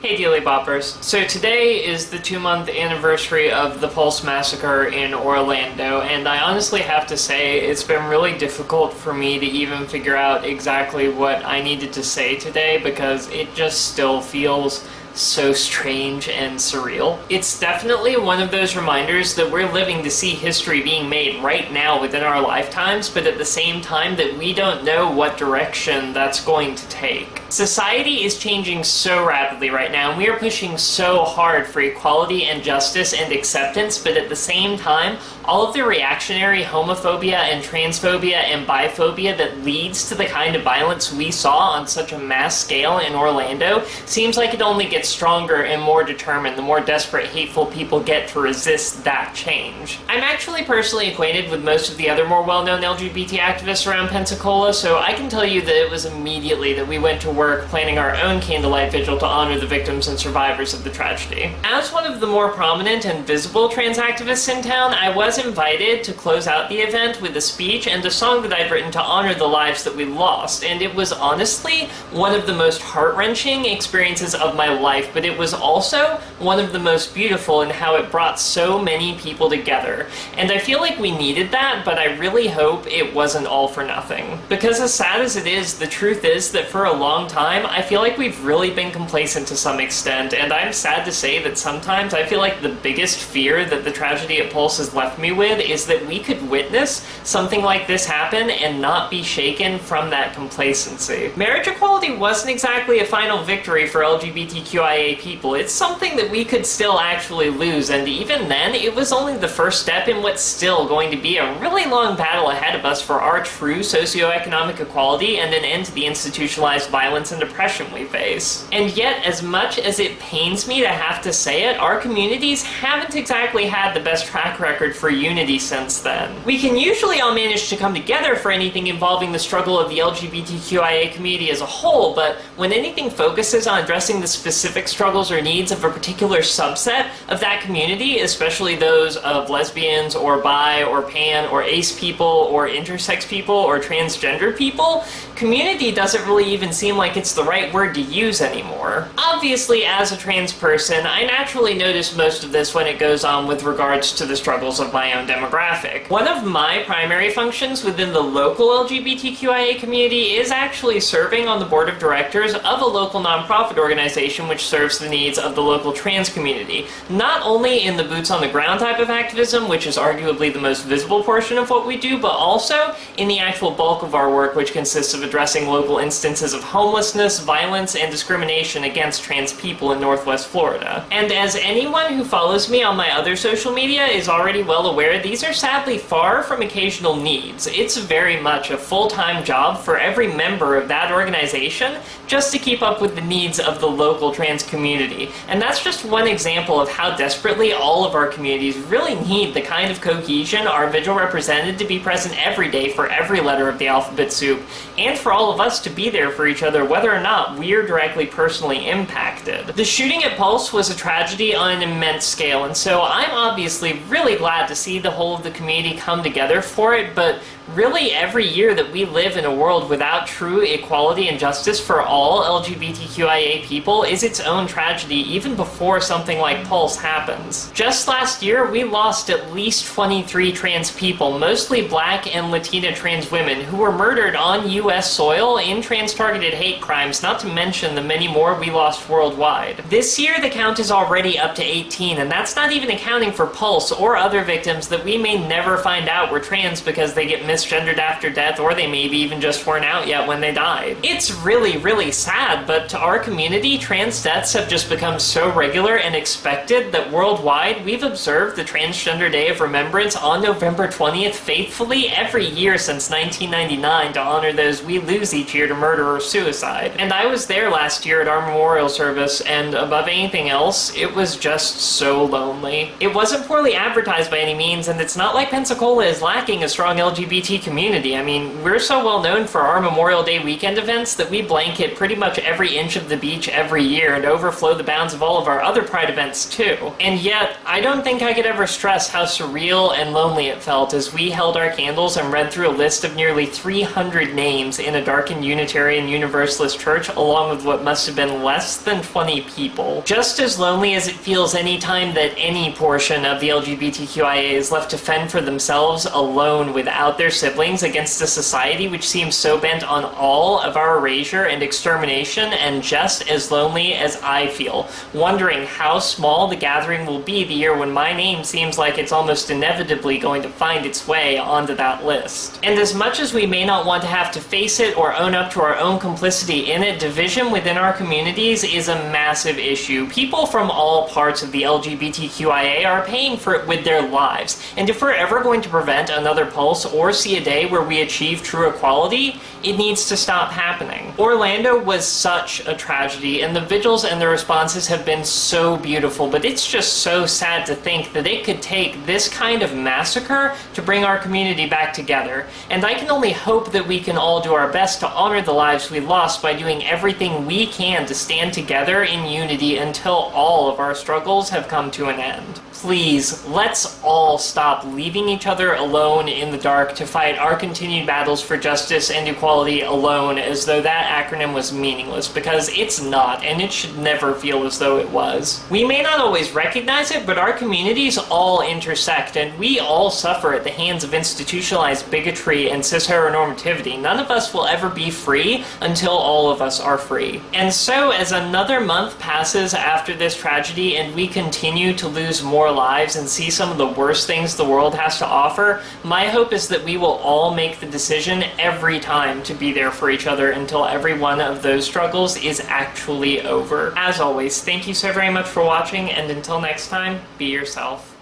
Hey Delia Boppers. So today is the 2-month anniversary of the Pulse Massacre in Orlando, and I honestly have to say it's been really difficult for me to even figure out exactly what I needed to say today because it just still feels so strange and surreal. It's definitely one of those reminders that we're living to see history being made right now within our lifetimes, but at the same time that we don't know what direction that's going to take. Society is changing so rapidly right now, and we are pushing so hard for equality and justice and acceptance, but at the same time, all of the reactionary homophobia and transphobia and biphobia that leads to the kind of violence we saw on such a mass scale in Orlando seems like it only gets stronger and more determined the more desperate, hateful people get to resist that change. I'm actually personally acquainted with most of the other more well-known LGBT activists around Pensacola, so I can tell you that it was immediately that we went to work planning our own candlelight vigil to honor the victims and survivors of the tragedy. As one of the more prominent and visible trans activists in town, I was invited to close out the event with a speech and a song that I'd written to honor the lives that we lost, and it was honestly one of the most heart-wrenching experiences of my life, but it was also one of the most beautiful in how it brought so many people together. And I feel like we needed that, but I really hope it wasn't all for nothing. Because as sad as it is, the truth is that for a long time, I feel like we've really been complacent to some extent, and I'm sad to say that sometimes I feel like the biggest fear that the tragedy at Pulse has left me with is that we could witness something like this happen and not be shaken from that complacency. Marriage equality wasn't exactly a final victory for LGBTQIA people. It's something that we could still actually lose, and even then, it was only the first step in what's still going to be a really long battle ahead of us for our true socioeconomic equality and an end to the institutionalized violence and oppression we face. And yet, as much as it pains me to have to say it, our communities haven't exactly had the best track record for unity since then. We can usually all manage to come together for anything involving the struggle of the LGBTQIA community as a whole, but when anything focuses on addressing the specific struggles or needs of a particular subset of that community, especially those of lesbians or bi or pan or ace people or intersex people or transgender people, community doesn't really even seem like it's the right word to use anymore. Obviously, as a trans person, I naturally notice most of this when it goes on with regards to the struggles of my own demographic. One of my primary functions within the local LGBTQIA community is actually serving on the board of directors of a local nonprofit organization which serves the needs of the local trans community. Not only in the boots on the ground type of activism, which is arguably the most visible portion of what we do, but also in the actual bulk of our work, which consists of addressing local instances of homelessness, violence, and discrimination against trans people in Northwest Florida. And as anyone who follows me on my other social media is already well aware, these are sadly far from occasional needs. It's very much a full-time job for every member of that organization just to keep up with the needs of the local trans community. And that's just one example of how desperately all of our communities really need the kind of cohesion our vigil represented to be present every day for every letter of the alphabet soup, and for all of us to be there for each other whether or not we're directly personally impacted. The shooting at Pulse was a tragedy on an immense scale, and so I'm obviously really glad to see the whole of the community come together for it, but really every year that we live in a world without true equality and justice for all LGBTQIA people is its own tragedy even before something like Pulse happens. Just last year, we lost at least 23 trans people, mostly Black and Latina trans women, who were murdered on US soil in trans-targeted hate crimes, not to mention the many more we lost worldwide. This year, the count is already up to 18, and that's not even accounting for Pulse or other victims that we may never find out were trans because they get misgendered after death, or they maybe even just weren't out yet when they died. It's really, really sad, but to our community, trans deaths have just become so regular and expected that worldwide, we've observed the Transgender Day of Remembrance on November 20th faithfully every year since 1999 to honor those we lose each year to murder or suicide. And I was there last year at our memorial service, and above anything else, it was just so lonely. It wasn't poorly advertised by any means, and it's not like Pensacola is lacking a strong LGBT LGBT community. I mean, we're so well known for our Memorial Day weekend events that we blanket pretty much every inch of the beach every year and overflow the bounds of all of our other Pride events too. And yet, I don't think I could ever stress how surreal and lonely it felt as we held our candles and read through a list of nearly 300 names in a darkened Unitarian Universalist church, along with what must have been less than 20 people. Just as lonely as it feels any time that any portion of the LGBTQIA is left to fend for themselves alone without their siblings against a society which seems so bent on all of our erasure and extermination, and just as lonely as I feel, wondering how small the gathering will be the year when my name seems like it's almost inevitably going to find its way onto that list. And as much as we may not want to have to face it or own up to our own complicity in it, division within our communities is a massive issue. People from all parts of the LGBTQIA are paying for it with their lives, and if we're ever going to prevent another pulse or see a day where we achieve true equality, it needs to stop happening. Orlando was such a tragedy, and the vigils and the responses have been so beautiful, but it's just so sad to think that it could take this kind of massacre to bring our community back together. And I can only hope that we can all do our best to honor the lives we lost by doing everything we can to stand together in unity until all of our struggles have come to an end. Please, let's all stop leaving each other alone in the dark to fight our continued battles for justice and equality alone, as though that acronym was meaningless, because it's not, and it should never feel as though it was. We may not always recognize it, but our communities all intersect, and we all suffer at the hands of institutionalized bigotry and cis-heteronormativity. None of us will ever be free until all of us are free. And so, as another month passes after this tragedy and we continue to lose more lives and see some of the worst things the world has to offer, my hope is that we will all make the decision every time to be there for each other until every one of those struggles is actually over. As always, thank you so very much for watching, and until next time, be yourself.